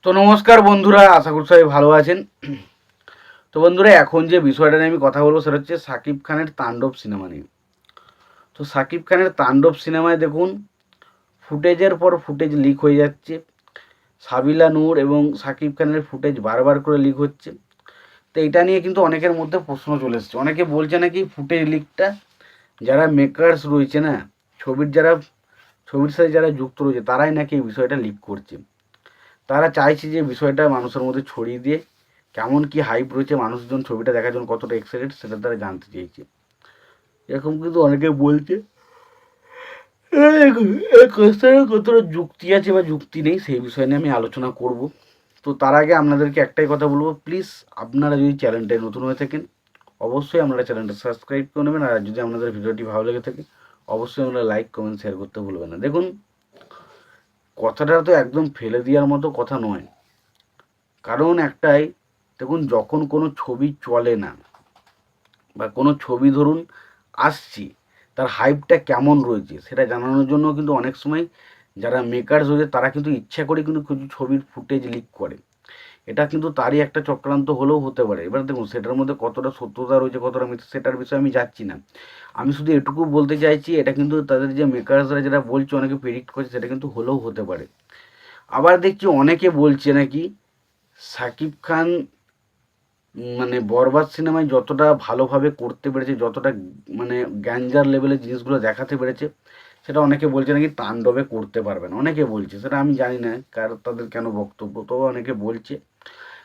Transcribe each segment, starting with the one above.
তো নমস্কার বন্ধুরা, আশা করি সবাই ভালো আছেন। তো বন্ধুরা, এখন যে বিষয়টা নিয়ে আমি কথা বলবো সেটা হচ্ছে সাকিব খানের তাণ্ডব সিনেমা নিয়ে। তো সাকিব খানের তাণ্ডব সিনেমায় দেখুন, ফুটেজের পর ফুটেজ লিক হয়ে যাচ্ছে। সাবিলা নূর এবং সাকিব খানের ফুটেজ বারবার করে লিক হচ্ছে। তো এটা নিয়ে কিন্তু অনেকের মধ্যে প্রশ্ন চলে এসছে। অনেকে বলছে নাকি ফুটেজ লিকটা যারা মেকার্স রয়েছে না, ছবির যারা ছবির সাথে যারা যুক্ত রয়েছে তারাই নাকি এই বিষয়টা লিক করছে। তারা চাইছে যে বিষয়টা মানুষের মধ্যে ছড়িয়ে দিয়ে কেমন কি হাইপ রয়েছে, মানুষজন ছবিটা দেখার জন্য কতটা এক্সাইটেড সেটা তারা জানতে চেয়েছে। এরকম কিন্তু অনেকে বলছে। কোশ্চেনের কতটা যুক্তি আছে বা যুক্তি নেই সেই বিষয় নিয়ে আমি আলোচনা করব। তো তার আগে আপনাদেরকে একটাই কথা বলবো, প্লিজ আপনারা যদি চ্যানেলটায় নতুন হয়ে থাকেন অবশ্যই আপনারা চ্যানেলটা সাবস্ক্রাইব করে নেবেন। আর যদি আপনাদের ভিডিওটি ভালো লেগে থাকে অবশ্যই আপনারা লাইক কমেন্ট শেয়ার করতে ভুলবেন না। দেখুন, কথাটা তো একদম ফেলে দেওয়ার মতো কথা নয়। কারণ একটাই, দেখুন, যখন কোনো ছবি চলে না বা কোনো ছবি ধরুন আসছি, তার হাইপটা কেমন রয়েছে সেটা জানানোর জন্য কিন্তু অনেক সময় যারা মেকার্স রয়েছে তারা কিন্তু ইচ্ছা করে কিন্তু কিছু ছবির ফুটেজ লিক করে। এটা কিন্তু তারই একটা চক্রান্ত হলেও হতে পারে। এবার দেখুন সেটার মধ্যে কতটা সত্যতা রয়েছে কতটা মিথ্যা সেটার বিষয়ে আমি যাচ্ছি না। আমি শুধু এটুকু বলতে চাইছি, এটা কিন্তু তাদের যে মেকার্সরা যেটা বলছে অনেকে প্রেডিক্ট করছে সেটা কিন্তু হলেও হতে পারে। আবার দেখছি অনেকে বলছে নাকি সাকিব খান মানে বরবাদ সিনেমায় যতটা ভালোভাবে করতে পেরেছে, যতটা মানে গ্যাঞ্জার লেভেলের জিনিসগুলো দেখাতে পেরেছে, সেটা অনেকে বলছে নাকি তাণ্ডবে করতে পারবে না। অনেকে বলছে, সেটা আমি জানি না কার তাদের কেন বক্তব্য, তো অনেকে বলছে।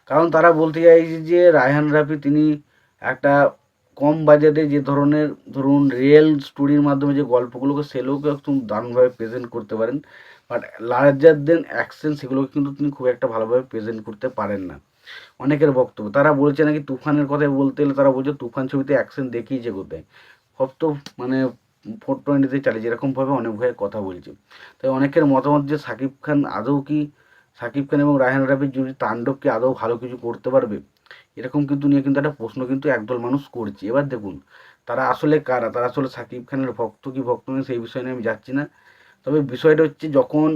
কারণ তারা বলতে চাইছে যে রায়হান রাফি তিনি একটা কম বাজেটে যে ধরনের ধরুন রিয়েল স্টোরির মাধ্যমে যে গল্পগুলোকে সেগুলোকে একদম দারুণভাবে প্রেজেন্ট করতে পারেন, বাট লার্জার দেন অ্যাকশন সেগুলোকে কিন্তু তিনি খুব একটা ভালোভাবে প্রেজেন্ট করতে পারেন না। অনেকের বক্তব্য, তারা বলছে নাকি তুফানের কথা বলতে গেলে তারা বলছে তুফান ছবিতে অ্যাকশন দেখিয়েছে কোথায়, সব তো মানে 420-তে চালিয়েছে, এরকমভাবে অনেক ভাইয়ের কথা বলছে। তাই অনেকের মতামত যে সাকিব খান আদৌ কি, সাকিব খান এবং রায়হান রাফির জুটি তাণ্ডব কি আদৌ ভালো কিছু করতে পারবে, এরকম কিন্তু নিয়ে কিন্তু একটা প্রশ্ন কিন্তু একদল মানুষ করছে। এবার দেখুন তারা আসলে কারা, তারা আসলে সাকিব খানের ভক্ত কি ভক্ত নয় সেই বিষয় নিয়ে আমি যাচ্ছি না। তবে বিষয়টা হচ্ছে যখন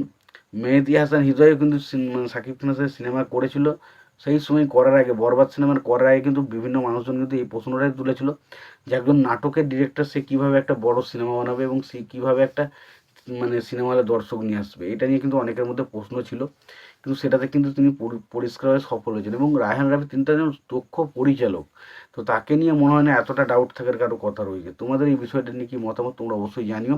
মেহেদী হাসান হৃদয়ও কিন্তু সাকিব খানের সাথে সিনেমা করেছিল, সেই সময় করার আগে বরবাদ সিনেমার করার আগে কিন্তু বিভিন্ন মানুষজন কিন্তু এই প্রশ্নটাই তুলেছিল যে একজন নাটকের ডিরেক্টর সে কীভাবে একটা বড় সিনেমা বানাবে এবং সে কীভাবে একটা মানে সিনেমা হলে দর্শক নিয়ে আসবে। এটা নিয়ে কিন্তু অনেকের মধ্যে প্রশ্ন ছিল, কিন্তু সেটাতে কিন্তু তিনি পরিষ্কারভাবে সফল হয়েছেন। এবং রায়হান রাফি তিনি তো একজন দক্ষ পরিচালক, তো তাকে নিয়ে মনে হয় না এতটা ডাউট থাকার কারো কথা রয়েছে। তোমাদের এই বিষয়টা নিয়ে কি মতামত তোমরা অবশ্যই জানিও।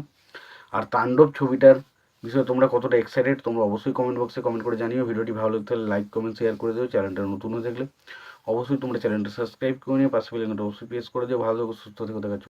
আর তাণ্ডব ছবিটার বিষয়ে তোমরা কতটা এক্সাইটেড তোমরা অবশ্যই কমেন্ট বক্সে কমেন্ট করে জানিও। ভিডিওটি ভালো লাগলে লাইক কমেন্ট শেয়ার করে দিও। চ্যানেলটা নতুন হয়ে থাকলে অবশ্যই তোমরা চ্যানেলটা সাবস্ক্রাইব করে নিয়ে পাশে বেল আইকনটা অবশ্যই প্রেস করে দিও। ভালো থেকো, সুস্থ থেকো, দেখা হচ্ছে।